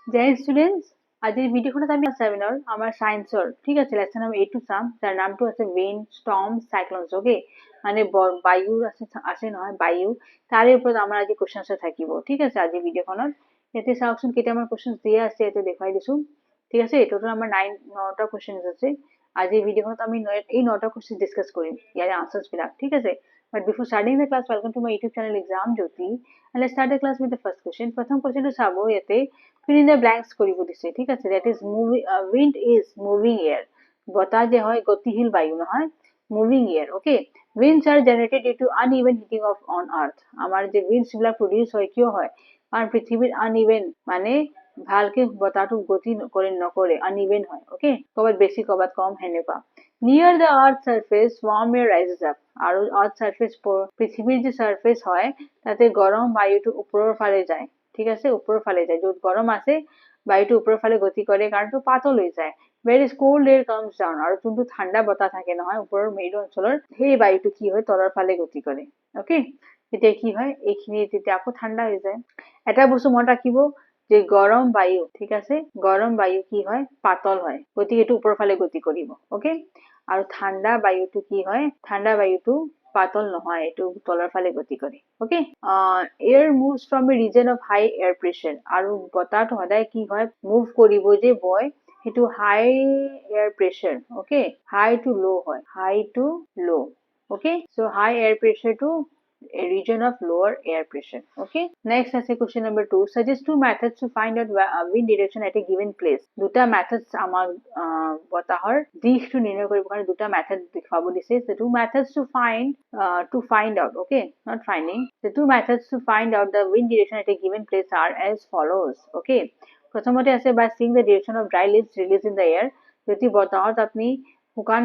Dear students, আজিৰ ভিডিঅ'খনত আমি 7ৰ আমাৰ সায়েন্সৰ ঠিক আছে লেসন নাম্বাৰ 8 চাম যাৰ নামটো আছে ৱেইন ষ্টৰ্ম সাইক্লোনছ ওকে মানে বায়ু আছে নহয় বায়ু তাৰে ওপৰত আমাৰ আজি কোৱেশ্চন আছে থাকিব ঠিক আছে আজিৰ ভিডিঅ'খনত ইয়াতে চাওকচোন কেইটামান কোৱেশ্চন দিয়া আছে ইয়াতে দেখাই দিছো ঠিক আছে টোটাল আমাৰ 9টা কোৱেশ্চন আছে আজিৰ ভিডিঅ'খনত আমি এই 9টা কোৱেশ্চন ডিসকাস কৰিম ইয়াৰ আনসাৰস বিলাক ঠিক আছে But before starting the class, welcome to my YouTube channel Exam Jyoti. And let's start the class with the first question. প্ৰথম কোৱেশ্চনটো চাব ইয়াতে fill in the blanks কৰিব দিছে ঠিক আছে that is moving wind is moving air বতাহ যে হয় গতিশীল বায়ু নহয় moving air okay winds are generated due to uneven heating of on earth আমাৰ যে winds বিলাক produce হয় কিয় হয় কাৰণ পৃথিৱীৰ uneven মানে ভালকে বতাহটো গতি নকৰে uneven হয় okay ক'বাত বেছি ক'বাত কম হেনেকুৱা near the earth surface warm air rises up আৰু earth surface পৃথিৱীৰ যে surface হয় তাতে গৰম বায়ুটো ওপৰৰ ফালে যায় ঠিক আছে ওপৰৰ ফালে যায় য'ত গৰম আছে বায়ুটো ওপৰৰ ফালে গতি কৰে কাৰণ তো পাতল হৈ যায় where cold air comes down আৰু যোনটো ঠাণ্ডা বতাহ থাকে নহয় ওপৰৰ মেৰু অঞ্চলৰ সেই বায়ুটো কি হয় তলৰ ফালে গতি কৰে ওকে তেতিয়া কি হয় এইখিনি তেতিয়া আকৌ ঠাণ্ডা হৈ যায় এটা বস্তু মনত ৰাখিব যে গৰম বায়ু ঠিক আছে গৰম বায়ু কি হয় পাতল হয় গতিকে এটো ওপৰৰ ফালে গতি কৰিব ওকে আৰু ঠাণ্ডা বায়ুটো কি হয় ঠাণ্ডা বায়ুটো পাতল নহয় এটো তলৰ ফালে গতি কৰে okay air moves from a region of high air pressure আৰু বতাহটো সদায় কি হয় মুভ কৰিব যে বয় হেতু হাই air pressure okay high to low হয় হাই to low okay so high air pressure to a region of lower air pressure okay next আছে question number 2 suggest two methods to find out wind direction at a given place দুটা methods আমাৰ বতাহৰ দিশটো নিৰ্ণয় কৰিব কাৰণে দুটা method দেখাব দিছে the two methods to find out okay not finding the two methods to find out the wind direction at a given place are as follows okay প্ৰথমতে আছে by seeing the direction of dry leaves released in the air যদি বতাহত আপনি শুকান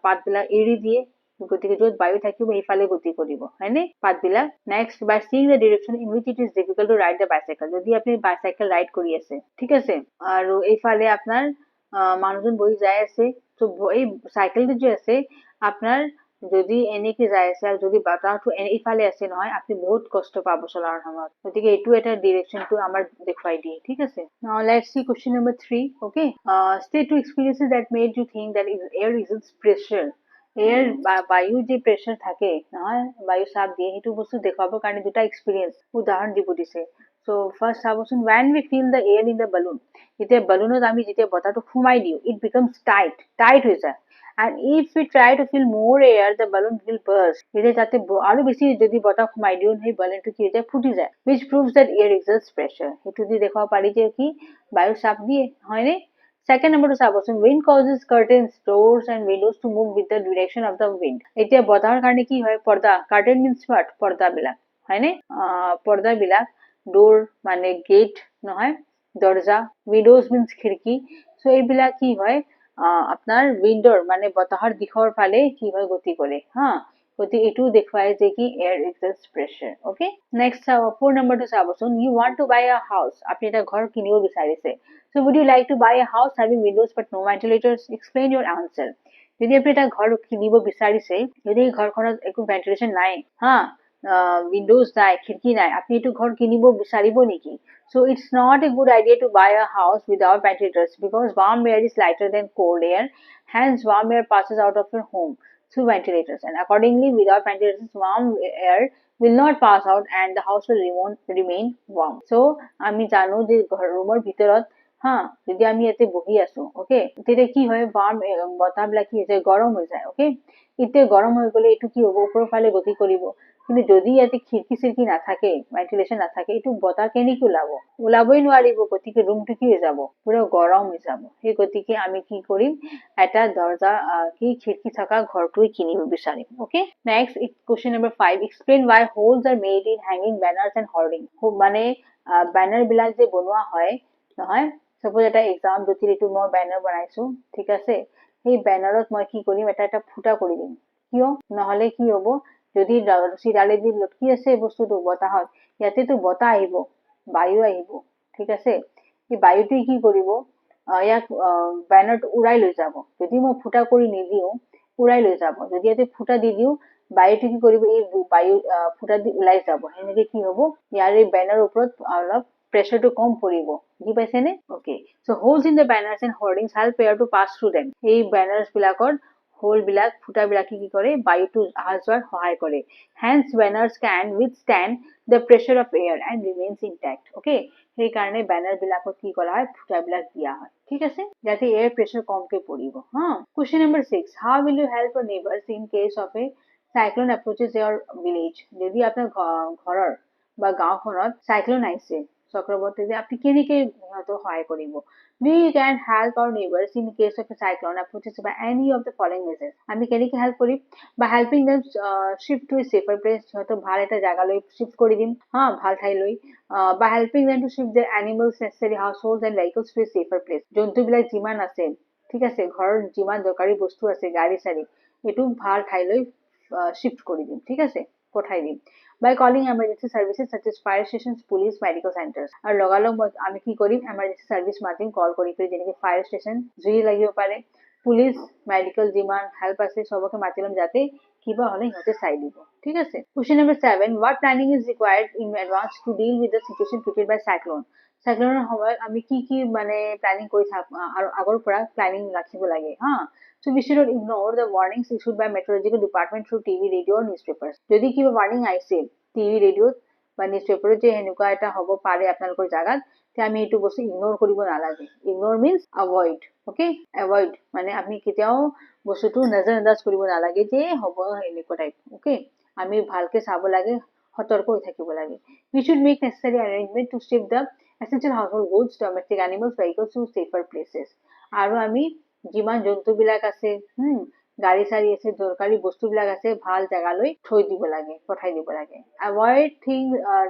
পাতবিলাক এৰি দিয়ে গতিকে য'ত বায়ু থাকিব এইফালে গতি কৰিব হয়নে পাতবিলাক নেক্সট বাই সিং the direction in which it is difficult to ride the bicycle যদি আপনি বাইসাইকেল ৰাইড কৰি আছে ঠিক আছে আৰু এইফালে আপনার মানুষজন বহি যাই আছে তো এই সাইকেলটো যে আছে আপনার যদি এনেকে যাই আছে আৰু যদি বাতাহটো এইফালে আছে নহয় আপনি বহুত কষ্ট পাব চলাৰ সময়ত গতিকে এইটো এটা ডিৰেকশনটো আমাৰ দেখুৱাই দিয়ে ঠিক আছে now let's see question number 3 okay state two experiences that made you think that air is pressure air বায়ু যে প্রেসার থাকে নহয় বায়ু চাপ দিয়ে সেইটো বস্তু দেখাবৰ কাৰণে দুটা এক্সপেৰিয়েন্স উদাহৰণ দিব দিছে so first চাবচোন when we feel the air in the balloon যেতিয়া balloonত আমি যেতিয়া বতাহটো ফুমাই দিও it becomes tight হৈ যায় and if we try to feel more air the balloon will burst যেতিয়া তাতে আৰু বেছি যদি বতাহ ফুমাই দিও সেই balloonটো কি হৈ যায় ফুটি যায় which proves that air exerts pressure সেইটো দি দেখাব পাৰি যে কি বায়ু চাপ দিয়ে হয়নে Second number to চাবচোন wind causes curtains doors and windows to move with the direction of the wind এতিয়া বতাহৰ কাৰণে কি হয় পৰ্দা curtain means what পৰ্দা বিলাক হয়নে পৰ্দা বিলাক door মানে gate নহয় দৰজা windows means খিৰকি so এইবিলাক কি হয় আপনাৰ উইন্ডোৰ মানে বতাহৰ দিশৰ ফালে কি হয় গতি কৰে হা গতি এটো দেখুৱায় যে কি air exerts pressure okay next 4 number to চাবচোন you want to buy a house আপনি এটা ঘৰ কিনিব বিচাৰিছে so would you like to buy a house having windows but no ventilators explain your answer যদি আপনি এটা ঘৰ কিনিব বিচাৰিছে যদি ঘৰখনত একো ভেন্টিলেশন নাই হা উইন্ডোজ নাই খিৰকি নাই আপনি এটো ঘৰ কিনিব বিচাৰিব নেকি so it's not a good idea to buy a house without ventilators because warm air is lighter than cold air hence warm air passes out of your home through ventilators and accordingly without ventilators warm air will not pass out and the house will remain warm so আমি জানো যে ৰুমৰ ভিতৰত হা যদি আমি এতে বহি আছো ওকে তেতিয়া কি হয় warm বতাহবিলাক কি হৈ যায় গৰম হৈ যায় ওকে ইতে গৰম হৈ গলে এটো কি হ'ব ওপৰৰ ফালে গতি কৰিব কিন্তু যদি ইয়াতে খিৰকি সিৰকি নাথাকে ভেন্টিলেশন নাথাকে এটো বতাহ কেনেকৈ ওলাবই নোৱাৰিব গতিকে ৰুমটো কি হৈ যাব পুৰা গৰম হৈ যাব সেই গতিকে আমি কি কৰিম এটা দৰজা কি খিৰকি থকা ঘৰটোই কিনিব বিচাৰিম okay next question number 5 explain why holes are made in hanging banners and hoarding মানে ব্যানার বিলাক যে বনোৱা হয় নহয় suppose এটা exam যদি এটো মই ব্যানাৰ বনাইছো ঠিক আছে সেই ব্যানাৰত মই কি কৰিম এটা ফুটা কৰি দিম কিয় নহলে কি হ'ব যদি চিৰালে দি লটকি আছে বস্তুটো বতাহত ইয়াতে তো বতাহ আহিব বায়ু আহিব ঠিক আছে এই বায়ুটো কি কৰিব ইয়াক ব্যানাৰটো উৰাই লৈ যাব যদি মই ফুটা কৰি নিদিও উৰাই লৈ যাব যদি ইয়াতে ফুটা দি দিও বায়ুটো কি কৰিব এই বায়ু ফুটা দি ওলাই যাব এনেকে কি হ'ব ইয়াৰ এই ব্যানাৰৰ ওপৰত অলপ প্ৰেছাৰটো কম পৰিব বুজি পাইছেনে? Okay, so' holes in the banners and hoardings help air to pass through them. এই বেনাৰ্ছ বিলাকত হোল বিলাক ফুটাবিলাকে কি কৰে, বায়ুটো অহা যোৱাত সহায় কৰে। Hence banners can withstand the pressure of air and remains intact. Okay, সেইকাৰণে বেনাৰ বিলাকত কি কৰা হয়, ফুটাবিলাক দিয়া হয়, ঠিক আছে, যাতে এয়াৰ প্ৰেছাৰ কমকে পৰিব। হা, question number 6, how will you help your neighbours in case of a cyclone approaches your village. যদি আপোনাৰ ঘৰৰ বা গাঁওখনত চাইক্লোন আহিছে, চক্ৰবাতী, আপনি কেনেকে সিহঁতক সহায় কৰিব? We can help our neighbors in case of a cyclone approaches by any of the following measures. আমি কেনেকে হেল্প কৰিম? By helping them shift to a safer place, সিহঁতক ভাল এটা জাগালৈ শিফট কৰি দিম, হা, ভাল ঠাইলৈ। By helping them to shift their animals, necessary households and vehicles to a safer place. জন্তুবিলাক যিমান আছে, ঠিক আছে, ঘৰৰ যিমান দৰকাৰী বস্তু আছে, গাড়ী চাড়ী, এইটো ভাল ঠাইলৈ শিফট কৰি দিম, ঠিক আছে, পঠাই দিম। By calling emergency services such as fire stations, police, medical centers. আৰু লগালগ আমি কি কৰিম, emergency service মাতিম, কল কৰি যেনেকে ফায়াৰ ষ্টেচন, জুই লাগিব পাৰে, পুলিচ, মেডিকেল যিমান হেল্প আছে সবকে মাতি ল'ম, যাতে কিবা হ'লে সিহঁতে চাই দিব, ঠিক আছে। Question number 7, what planning is required in advance to deal with the situation created by cyclone? চাইক্লোনৰ সময়ত আমি কি মানে প্লানিং কৰি আৰু আগৰ পৰা প্লানিং ৰাখিব লাগে, হা। So we should not ignore the warnings issued by meteorological department through TV, radio or newspapers. যদি কিবা warning আহিছে টিভি, ৰেডিঅ'ত বা নিউজ পেপাৰত যে এনেকুৱা এটা হ'ব পাৰে আপোনালোকৰ জাগাত, তে আমি এইটো বস্তু ইগনোৰ কৰিব নালাগে। Ignore means avoid, okay, avoid মানে আমি কেতিয়াও বস্তুটো নজৰআন্দাজ কৰিব নালাগে যে হ'ব এনেকুৱা টাইপ, অকে, আমি ভালকে চাব লাগে, সতৰ্ক হৈ থাকিব লাগে। We should make necessary arrangement to shift the essential household goods, domestic animals, vehicles to safer places. আৰু আমি যিমান জন্তুবিলাক আছে, গাড়ী চাড়ী আছে, দৰকাৰী বস্তুবিলাক আছে, ভাল জেগালৈ থৈ দিব লাগে, পঠাই দিব লাগে। Avoid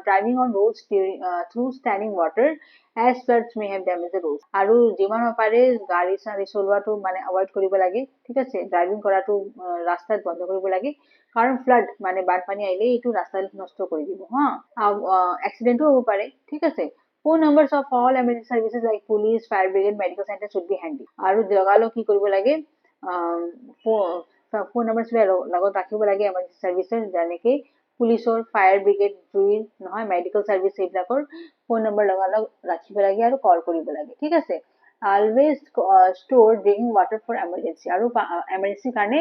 driving on roads through standing water as floods may have damaged the roads. আৰু যিমান পাৰে গাড়ী চাড়ী চলোৱাটো মানে এভইড কৰিব লাগে, ঠিক আছে, ড্ৰাইভিং কৰাটো ৰাস্তাত বন্ধ কৰিব লাগে, কাৰণ ফ্লাড মানে বানপানী আহিলে এইটো ৰাস্তা নষ্ট কৰি দিব, হা, এক্সিডেণ্টো হ'ব পাৰে, ঠিক আছে। Phone numbers of all emergency services like police, fire brigade, medical center should be handy. আৰু লগালগ কি কৰিব লাগে, ফোন নম্বৰ লগত ৰাখিব লাগে এমাৰ্জেঞ্চি চাৰ্ভিচৰ, যেনেকে পুলিচৰ, ফায়াৰ ব্ৰিগেড, জুইৰ নহয়, মেডিকেল চাৰ্ভিচ, এইবিলাকৰ ফোন নম্বৰ লগালগ ৰাখিব লাগে আৰু কল কৰিব লাগে, ঠিক আছে। Always store drinking water for emergency, আৰু এমাৰ্জেঞ্চিৰ কাৰণে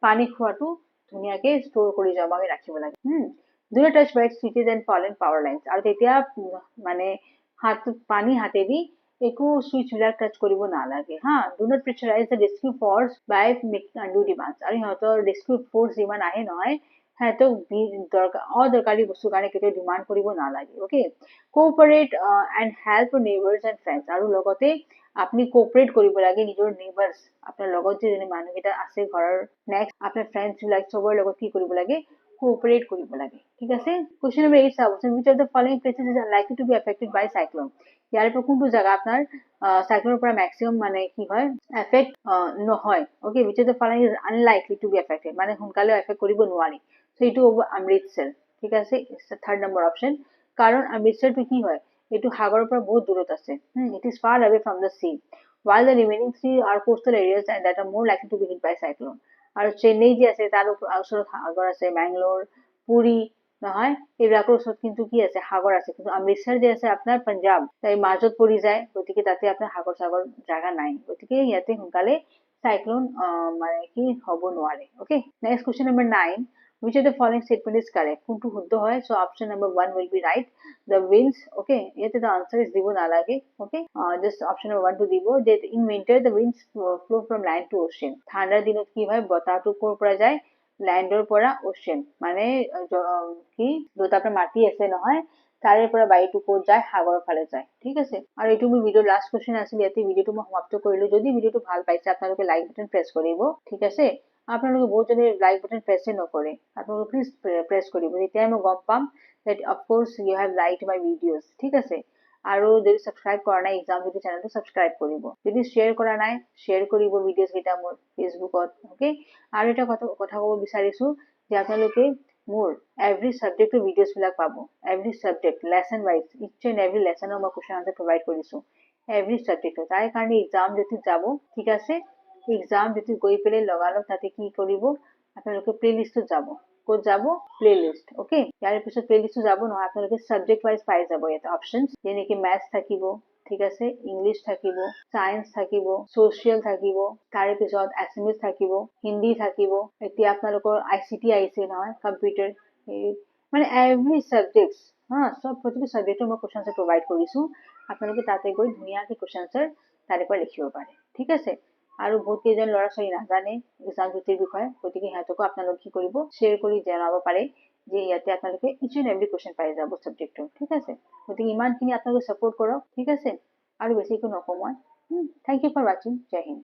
পানী খোৱাটো ধুনীয়াকে ষ্ট'ৰ কৰি জমাকৈ ৰাখিব লাগে। Do not touch wet switches and fallen power lines. আৰু তেতিয়া মানে পানী হাতেদি একো সুইচ বিলাক টাচ কৰিব নালাগে, হা। Do not pressurize the rescue force by making undue demands. আৰু সিহঁতৰ rescue force যিমান আহে নহয়, সিহঁতক অদৰকাৰী বস্তুৰ কাৰণে কেতিয়াও ডিমাণ্ড কৰিব নালাগে, okay. Cooperate and help neighbors and friends. আৰু লগতে আপুনি কোঅপাৰেট কৰিব লাগে নিজৰ নেইবাৰ্ছ, আপোনাৰ লগত যে মানুহকেইটা আছে ঘৰৰ, নেক্সট আপোনাৰ ফ্ৰেণ্ডছ বিলাক, চবৰ লগত কি কৰিব লাগে, কোঅপাৰেট কৰিব লাগে, ঠিক আছে। কুৱেশ্যন নম্বৰ 8 চাবচোন, which of the following places is unlikely to be affected by cyclone? ইয়াৰ পৰা কোনটো জাগা আপোনাৰ চাইক্লোনৰ পৰা মেক্সিমাম মানে কি হয়, এফেক্ট নহয়, okay. which of the following is unlikely to be affected, মানে সোনকালে এফেক্ট কৰিব নোৱাৰি, so এইটো হ'ব অমৃতসৰ, ঠিক আছে, থাৰ্ড নম্বৰ অপশ্যন। কাৰণ অমৃতসৰটো কি হয়, এইটো সাগৰৰ পৰা বহুত দূৰত আছে, it is far away from the sea, while the remaining three are coastal areas and that are more likely to be hit by cyclone. আৰু চেন্নাই যে আছে তাৰ ওচৰত সাগৰ আছে, বেংগলোৰ, পুৰী নহয়, এইবিলাকৰ ওচৰত কিন্তু কি আছে, সাগৰ আছে, কিন্তু অমৃতসৰ যে আছে আপোনাৰ পাঞ্জাব, তাই মাজত পৰি যায়, গতিকে তাতে আপোনাৰ সাগৰ চাগৰ জাগা নাই, গতিকে ইয়াতে সোনকালে চাইক্লোন মানে কি হ'ব নোৱাৰে, okay. Next question number 9, which of the following statement is correct? কোনটো শুদ্ধ হয়? So option number 1 will be right. The winds, okay, ইয়াতে the answer is দিব নালাগে, okay, just option number 1 to দিব, that in winter the winds flow from land to ocean. ঠাণ্ডাৰ দিনত কি হয়, বতাহটো ক'ৰ পৰা যায়, ল্যান্ডৰ পৰা ওশ্যান, মানে কি য'ত আপোনাৰ মাটি আছে নহয়, তাৰে পৰা বায়ুটো ক'ত যায়, সাগৰৰ ফালে যায়, ঠিক আছে। আৰু এইটো মোৰ ভিডিঅ'ৰ লাষ্ট কুৱেশ্যন আছিল, ইয়াতে ভিডিঅ'টো মই সমাপ্ত কৰিলো। যদি ভিডিঅ'টো ভাল পাইছে আপোনালোকে লাইক বাটন প্ৰেছ কৰিব, ঠিক আছে। আপোনালোকে বহুতজনে লাইক বাটন প্ৰেছে নকৰে, আপোনালোকে প্লিজ প্ৰেছ কৰিব, তেতিয়াই মই গম পাম that of course you have liked my videos, ঠিক আছে। আৰু যদি সাবস্ক্ৰাইব কৰা নাই এক্সাম যদি চেনেলটো সাবস্ক্ৰাইব কৰিব, যদি শ্বেয়াৰ কৰা নাই শ্বেয়াৰ কৰিব ভিডিঅ'জ কেইটা মোৰ ফেচবুকত, অকে। আৰু এটা কথা ক'ব বিচাৰিছো যে আপোনালোকে মোৰ এভৰি সাবজেক্টৰ ভিডিঅ'জ বিলাক পাব, every subject lesson wise, each and every লেসনৰ মই কুৱেশ্যন আনসাৰ প্ৰভাইড কৰিছো, এভৰি সাবজেক্টৰ। তাৰ কাৰণে এক্সাম যদি যাব, ঠিক আছে, এক্সাম যদি গৈ পেলাই লগালগ তাতে কি কৰিব, আপোনালোকে প্লেলিষ্টত যাব, ক'ত যাব, প্লেলিষ্ট, অকে। ইয়াৰ পিছত প্লেলিষ্টত যাব নহয়, আপোনালোকে সাবজেক্ট ৱাইজ পাই যাব ইয়াতে অপশ্যনছ, যেনেকে মেথছ থাকিব, ঠিক আছে, ইংলিছ থাকিব, চায়েন্স থাকিব, ছ'চিয়েল থাকিব, তাৰে পিছত এছামিছ থাকিব, হিন্দী থাকিব, এতিয়া আপোনালোকৰ ICT আহিছে নহয়, কম্পিউটাৰ, মানে এভৰি ছাবজেক্ট, হা, চব প্ৰতিটো ছাবজেক্টৰ মই কুৱেশ্যন আনচাৰ প্ৰভাইড কৰিছোঁ। আপোনালোকে তাতে গৈ ধুনীয়াকৈ কুৱেশ্যন আনচাৰ তাৰে পৰা লিখিব পাৰে, ঠিক আছে। আৰু বহুত কেইজন ল'ৰা ছোৱালী নাজানে এক্সাম জ্যোতিৰ বিষয়ে, গতিকে সিহঁতকো আপোনালোকে কি কৰিব, শ্বেয়াৰ কৰি জনাব পাৰে যে ইয়াতে আপোনালোকে ইচ এণ্ড এভৰি কুৱেশ্যন পাই যাব ছাবজেক্টৰ, ঠিক আছে। গতিকে ইমানখিনি আপোনালোকে ছাপোৰ্ট কৰক, ঠিক আছে। আৰু বেছি একো নকওঁ মই। থেংক ইউ ফৰ ৱাচিং। জয় হিন্দ।